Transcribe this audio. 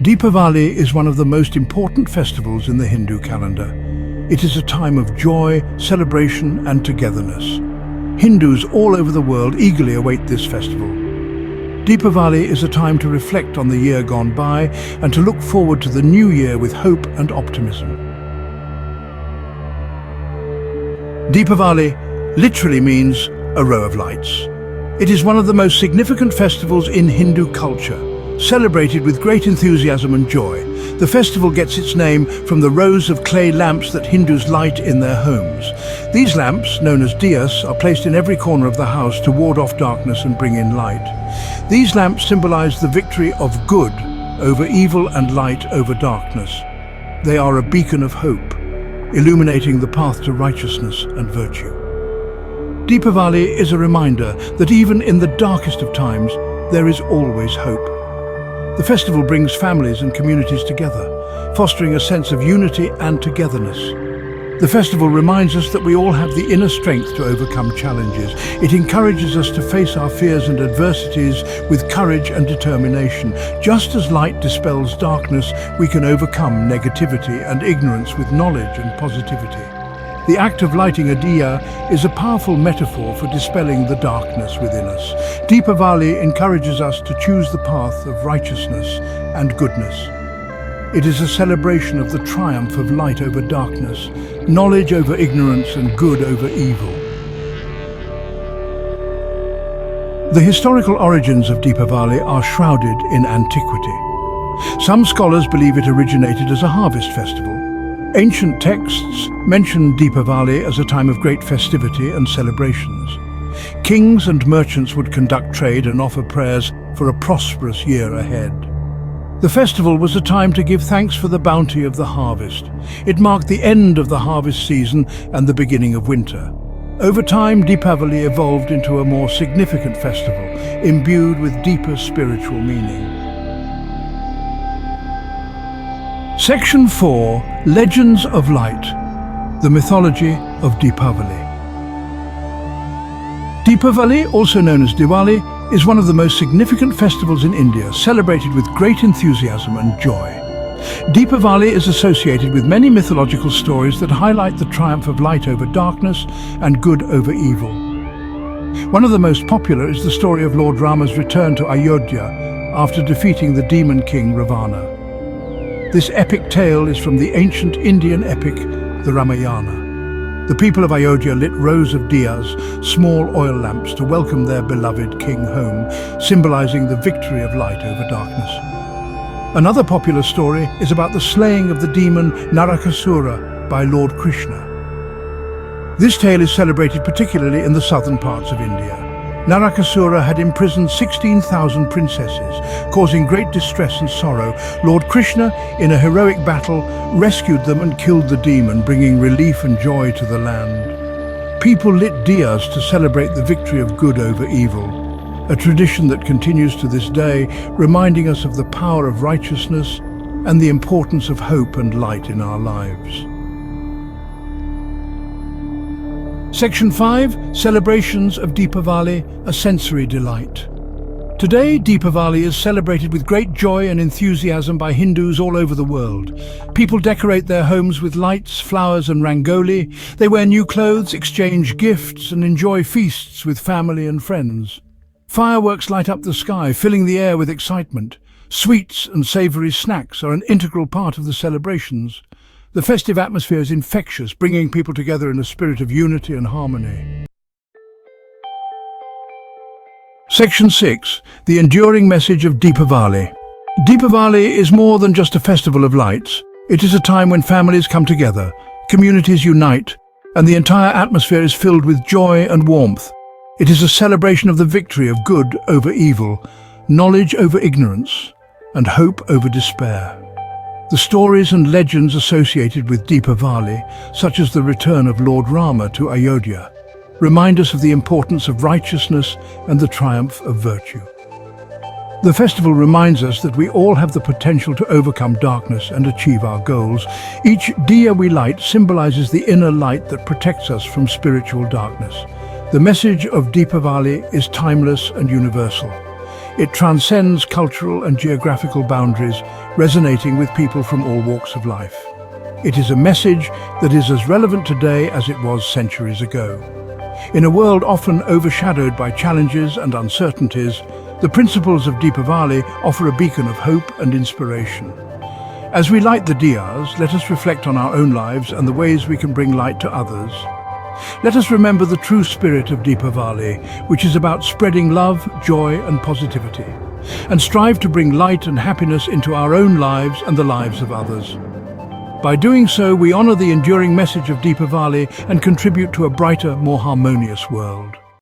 Deepavali is one of the most important festivals in the Hindu calendar. It is a time of joy, celebration and togetherness. Hindus all over the world eagerly await this festival. Deepavali is a time to reflect on the year gone by and to look forward to the new year with hope and optimism. Deepavali literally means a row of lights. It is one of the most significant festivals in Hindu culture, celebrated with great enthusiasm and joy. The festival gets its name from the rows of clay lamps that Hindus light in their homes. These lamps, known as diyas, are placed in every corner of the house to ward off darkness and bring in light. These lamps symbolize the victory of good over evil and light over darkness. They are a beacon of hope, illuminating the path to righteousness and virtue. Deepavali is a reminder that even in the darkest of times, there is always hope. The festival brings families and communities together, fostering a sense of unity and togetherness. The festival reminds us that we all have the inner strength to overcome challenges. It encourages us to face our fears and adversities with courage and determination. Just as light dispels darkness, we can overcome negativity and ignorance with knowledge and positivity. The act of lighting a diya is a powerful metaphor for dispelling the darkness within us. Deepavali encourages us to choose the path of righteousness and goodness. It is a celebration of the triumph of light over darkness, knowledge over ignorance and good over evil. The historical origins of Deepavali are shrouded in antiquity. Some scholars believe it originated as a harvest festival. Ancient texts mention Deepavali as a time of great festivity and celebrations. Kings and merchants would conduct trade and offer prayers for a prosperous year ahead. The festival was a time to give thanks for the bounty of the harvest. It marked the end of the harvest season and the beginning of winter. Over time, Deepavali evolved into a more significant festival, imbued with deeper spiritual meaning. Section 4. Legends of Light. The Mythology of Deepavali. Deepavali, also known as Diwali, is one of the most significant festivals in India, celebrated with great enthusiasm and joy. Deepavali is associated with many mythological stories that highlight the triumph of light over darkness and good over evil. One of the most popular is the story of Lord Rama's return to Ayodhya after defeating the demon king Ravana. This epic tale is from the ancient Indian epic, the Ramayana. The people of Ayodhya lit rows of diyas, small oil lamps, to welcome their beloved king home, symbolizing the victory of light over darkness. Another popular story is about the slaying of the demon Narakasura by Lord Krishna. This tale is celebrated particularly in the southern parts of India. Narakasura had imprisoned 16,000 princesses, causing great distress and sorrow. Lord Krishna, in a heroic battle, rescued them and killed the demon, bringing relief and joy to the land. People lit diyas to celebrate the victory of good over evil, a tradition that continues to this day, reminding us of the power of righteousness and the importance of hope and light in our lives. Section 5. Celebrations of Deepavali, a sensory delight. Today, Deepavali is celebrated with great joy and enthusiasm by Hindus all over the world. People decorate their homes with lights, flowers and rangoli. They wear new clothes, exchange gifts and enjoy feasts with family and friends. Fireworks light up the sky, filling the air with excitement. Sweets and savory snacks are an integral part of the celebrations. The festive atmosphere is infectious, bringing people together in a spirit of unity and harmony. Section 6. The enduring message of Deepavali. Deepavali is more than just a festival of lights. It is a time when families come together, communities unite, and the entire atmosphere is filled with joy and warmth. It is a celebration of the victory of good over evil, knowledge over ignorance, and hope over despair. The stories and legends associated with Deepavali, such as the return of Lord Rama to Ayodhya, remind us of the importance of righteousness and the triumph of virtue. The festival reminds us that we all have the potential to overcome darkness and achieve our goals. Each diya we light symbolizes the inner light that protects us from spiritual darkness. The message of Deepavali is timeless and universal. It transcends cultural and geographical boundaries, resonating with people from all walks of life. It is a message that is as relevant today as it was centuries ago. In a world often overshadowed by challenges and uncertainties, the principles of Deepavali offer a beacon of hope and inspiration. As we light the diyas, let us reflect on our own lives and the ways we can bring light to others. Let us remember the true spirit of Deepavali, which is about spreading love, joy and positivity, and strive to bring light and happiness into our own lives and the lives of others. By doing so, we honor the enduring message of Deepavali and contribute to a brighter, more harmonious world.